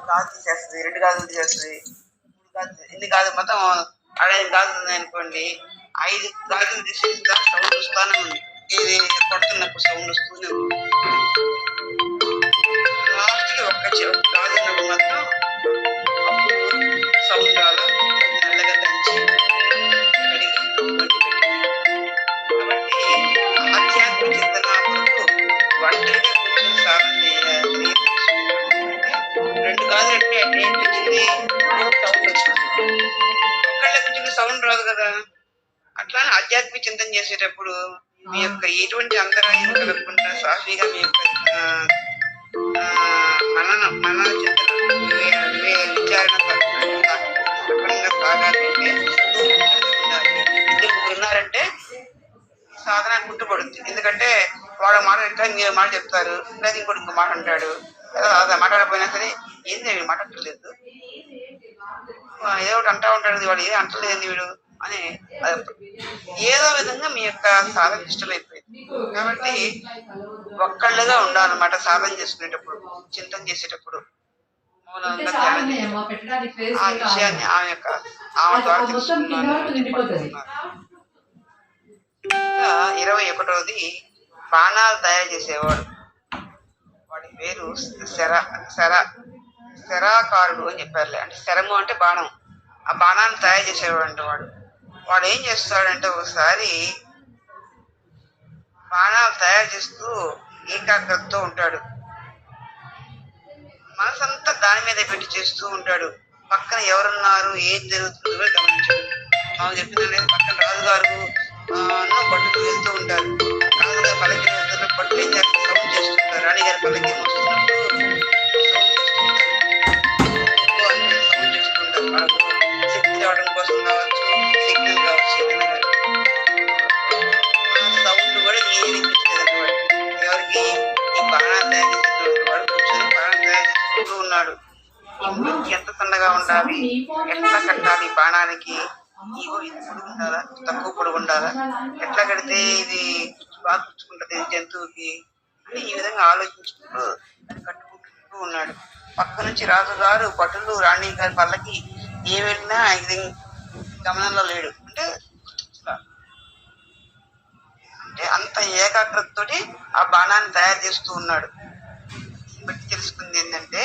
గాజు తీసేస్తుంది, 2 గాజులు తీసేస్తుంది, 3 గాజులు, ఎన్ని గాజులు మొత్తం 6 గాజులు ఉన్నాయనుకోండి, 5 గాజులు తీసేసిన సౌండ్ వస్తానే ఉంది. ఇది కొడుతున్నప్పుడు సౌండ్ వస్తూనే ఉంది. లాస్ట్కి ఒక్క గాజు ఉన్నప్పుడు మాత్రం అప్పుడు సౌండ్ రాదు, మెల్లగా దంచి కడిగి వండి పెట్టింది. కాబట్టి ఆధ్యాత్మిక చింతన కొరకు ఒంటరిగా కూర్చొని సాధన చేయాలి. 2 గాజులు అంటే ఏంటి వచ్చింది, సౌండ్ వచ్చింది. ఒక్కళ్ళే కూర్చొని సౌండ్ రాదు కదా. అట్లానే ఆధ్యాత్మిక చింతన చేసేటప్పుడు మీ యొక్క ఎటువంటి అంతరాయం కలగకుండా సాఫీగా మీ యొక్క మన చింతన విచారణ సక్రమంగా సాగాలంటే ఉండాలి. ఇద్దరు ఉన్నారంటే సాధన గుర్తుపడుద్ది. ఎందుకంటే వాడు మాట చెప్తారు, మీరు మాట చెప్తారు, లేదా ఇంకోటి ఇంకో మాట అంటాడు. లేదా మాట్లాడకపోయినా సరే ఏంది వీడు మాట్లాడలేదు, ఏదో ఒకటి అంటా ఉంటాడు, వాడు ఏదో అంటలేదు వీడు అని ఏదో విధంగా మీ యొక్క సాధన ఇష్టమైపోయింది. కాబట్టి ఒక్కళ్ళుగా ఉండాలన్నమాట సాధన చేసుకునేటప్పుడు, చింతన చేసేటప్పుడు. మౌనంగా ధ్యానం చేసేటప్పుడు ఆ విషయాన్ని ఆమె ద్వారా తెలుసుకున్నారు. 21వది బాణాలు తయారు చేసేవాడు. వాడి పేరు శరాకారుడు అని చెప్పారులే. అంటే శరము అంటే బాణం. ఆ బాణాన్ని తయారు చేసేవాడు అంటే వాడు ఏం చేస్తాడంటే ఒకసారి బాణాలు తయారు చేస్తూ ఏకాగ్రతతో ఉంటాడు. మనసంతా దాని మీద పెట్టి చేస్తూ ఉంటాడు. పక్కన ఎవరున్నారు, ఏం జరుగుతుందో గమనించాడు. మాకు చెప్పిందంటే పక్కన రాజుగారు బట్టలు వెళ్తూ ఉంటారు. రాజుగారు పల్లకి వెళ్తున్న బట్టలు ఏం చేస్తారు, సౌండ్ చేస్తుంటారు. రాణిగారి పల్లకి వస్తున్నప్పుడు సౌండ్ చేస్తుంటారు. శక్తి రావడం కోసం కావచ్చు, సిగ్నల్ కావచ్చు, ఏదైనా ఆ సౌండ్ కూడా ఏది వినిపించలేదు. ఎవరికి ఈ బాణాలు తయారు చేసేటువంటి వాడు కూర్చొని బాణం తయారు చేసుకుంటూ ఉన్నాడు. ఎంత సన్నగా ఉండాలి, ఎట్లా కట్టాలి బాణానికి, ఇగో ఇది పొడుగు ఉండాలా, తక్కువ పొడుగు ఉండాలా, ఎట్లా కడితే ఇది బాగా పుచ్చుకుంటుంది జంతువుకి అని ఈ విధంగా ఆలోచించుకుంటూ కట్టుకుంటూ ఉన్నాడు. పక్క నుంచి రాజుగారు భటులు రాణి గారి పల్లకి ఏ వెళ్ళినా ఇది గమనంలో లేడు. అంటే అంత ఏకాగ్రతతోటి ఆ బాణాన్ని తయారు చేస్తూ ఉన్నాడు. బట్టి తెలుసుకుంది ఏంటంటే